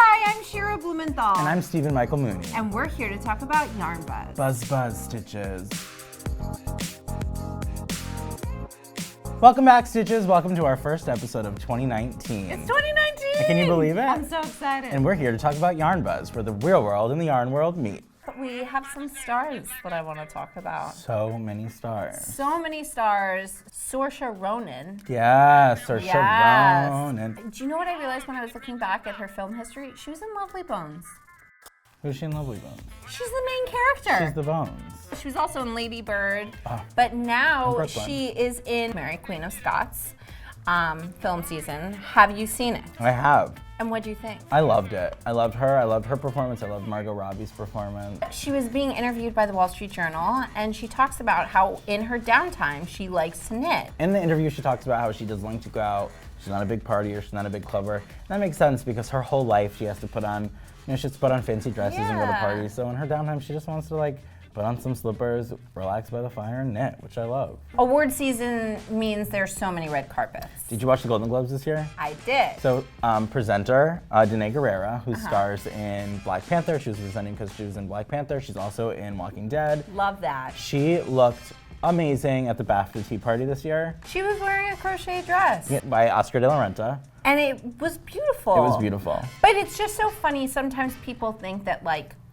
Hi, I'm Shira Blumenthal. And I'm Stephen Michael Mooney. And we're here to talk about yarn buzz. Buzz, Stitches. Welcome back, Stitches. Welcome to our first episode of 2019. It's 2019! Can you believe it? I'm so excited. And we're here to talk about yarn buzz, where the real world and the yarn world meet. We have some stars that I want to talk about. So many stars. So many stars. Saorsie Ronan. Yeah, Saorsie Ronan. Do you know what I realized when I was looking back at her film history? She was in Lovely Bones. Who's she in Lovely Bones? She's the main character. She's the Bones. She was also in Lady Bird, but now and she is in Mary, Queen of Scots film season. Have you seen it? I have. And what do you think? I loved it. I loved her. I loved her performance. I loved Margot Robbie's performance. She was being interviewed by the Wall Street Journal, and she talks about how in her downtime she likes to knit. In the interview, she talks about how she doesn't like to go out. She's not a big partier. She's not a big clubber. And that makes sense because her whole life she has to put on, she has to put on fancy dresses and go to parties. So in her downtime, she just wants to put on some slippers, relax by the fire, and knit, which I love. Award season means there's so many red carpets. Did you watch the Golden Globes this year? I did. So presenter Danai Gurira, who stars in Black Panther. She was presenting because she was in Black Panther. She's also in Walking Dead. Love that. She looked amazing at the BAFTA Tea Party this year. She was wearing a crochet dress. Yeah, by Oscar de la Renta. And it was beautiful. It was beautiful. But it's just so funny, sometimes people think that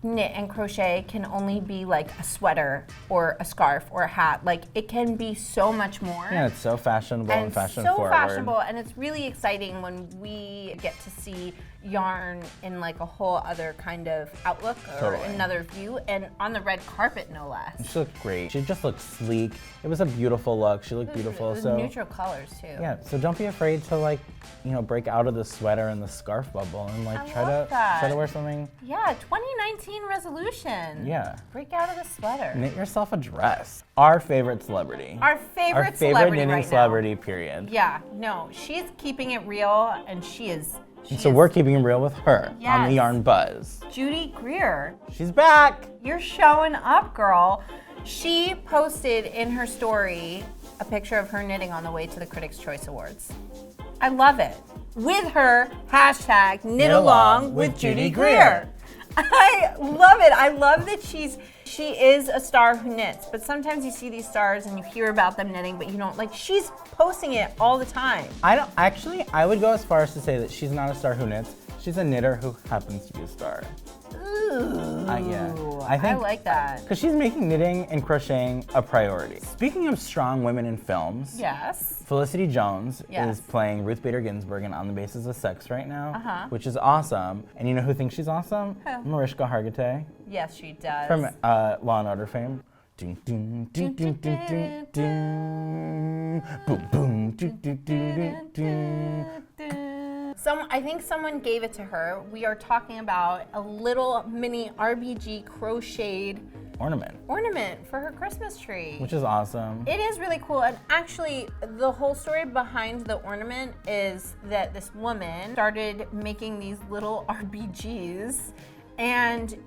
knit and crochet can only be a sweater or a scarf or a hat. It can be so much more. Yeah, it's so fashionable and fashion so forward. Fashionable, and it's really exciting when we get to see yarn in a whole other kind of outlook or another view, and on the red carpet, no less. She looked great. She just looked sleek. It was a beautiful look. She looked beautiful. It was neutral colors too. Yeah, so don't be afraid to break out of the sweater and the scarf bubble and try to wear something. Yeah, 2019 resolution. Yeah. Break out of the sweater. Knit yourself a dress. Our favorite celebrity. Our favorite knitting right celebrity, now. period. Yeah, no, she's keeping it real, and she is. So we're keeping it real with her on the Yarn Buzz. Judy Greer. She's back. You're showing up, girl. She posted in her story a picture of her knitting on the way to the Critics' Choice Awards. I love it. With her hashtag knit along with Judy Greer. I love it. I love that she is a star who knits, but sometimes you see these stars and you hear about them knitting, but you don't she's posting it all the time. I would go as far as to say that she's not a star who knits. She's a knitter who happens to be a star. Ooh, I like that. Because she's making knitting and crocheting a priority. Speaking of strong women in films, yes, Felicity Jones is playing Ruth Bader Ginsburg in On the Basis of Sex right now, which is awesome. And you know who thinks she's awesome? Who? Mariska Hargitay. Yes, she does. From Law and Order fame. Dun, dun, dun, dun, dun, dun, dun. Boom, boom, dun, dun, dun, dun, dun. I think someone gave it to her. We are talking about a little mini RBG crocheted ornament for her Christmas tree. Which is awesome. It is really cool, and actually the whole story behind the ornament is that this woman started making these little RBGs, and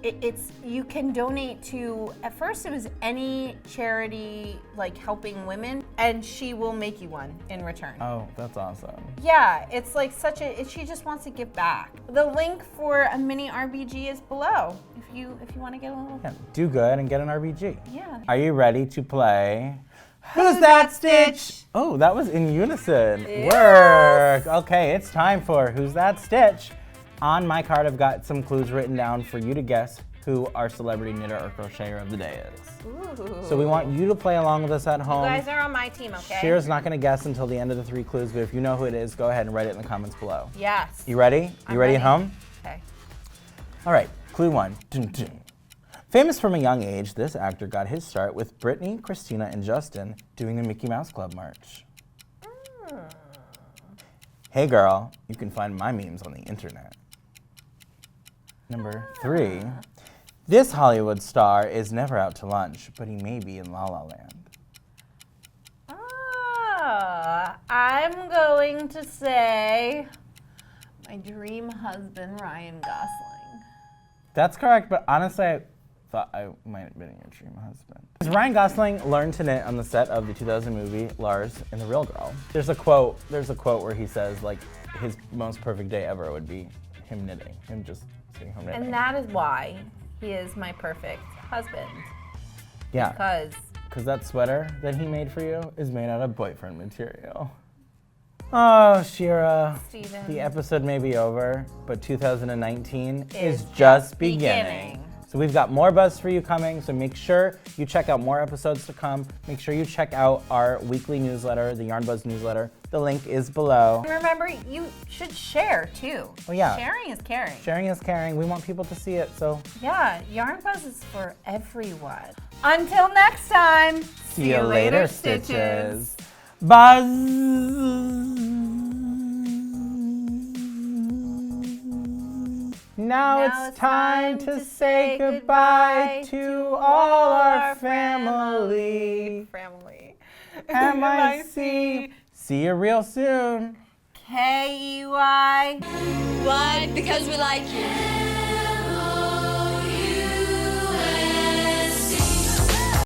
you can donate to, at first it was any charity helping women, and she will make you one in return. Oh, that's awesome. Yeah, it's she just wants to give back. The link for a mini RBG is below if you want to get a little. Yeah, do good and get an RBG. Yeah. Are you ready to play Who's That Stitch? Oh, that was in unison. Yes. Work. Okay, it's time for Who's That Stitch? On my card, I've got some clues written down for you to guess who our celebrity knitter or crocheter of the day is. Ooh. So we want you to play along with us at home. You guys are on my team, okay? Shira's not going to guess until the end of the 3 clues, but if you know who it is, go ahead and write it in the comments below. Yes. You ready? I'm you ready at home? Okay. All right, clue 1. Dun, dun. Famous from a young age, this actor got his start with Brittany, Christina, and Justin doing the Mickey Mouse Club March. Hey girl, you can find my memes on the internet. Number 3. This Hollywood star is never out to lunch, but he may be in La La Land. I'm going to say my dream husband, Ryan Gosling. That's correct, but honestly, I thought I might have been your dream husband. Ryan Gosling learned to knit on the set of the 2000 movie Lars and the Real Girl. There's a quote where he says his most perfect day ever would be him knitting, him just sitting home knitting. And that is why he is my perfect husband. Yeah. Because that sweater that he made for you is made out of boyfriend material. Oh, Shira. Steven. The episode may be over, but 2019 is Is just beginning. beginning. So we've got more buzz for you coming, so make sure you check out more episodes to come. Make sure you check out our weekly newsletter, the Yarn Buzz newsletter. The link is below. And remember, you should share too. Oh, yeah. Sharing is caring. Sharing is caring. We want people to see it, so Yeah, Yarn Buzz is for everyone. Until next time. see you later, Stitches. Buzz! Now it's time to say goodbye to all our family. MIC. See you real soon. KEY. Why? Because we like you.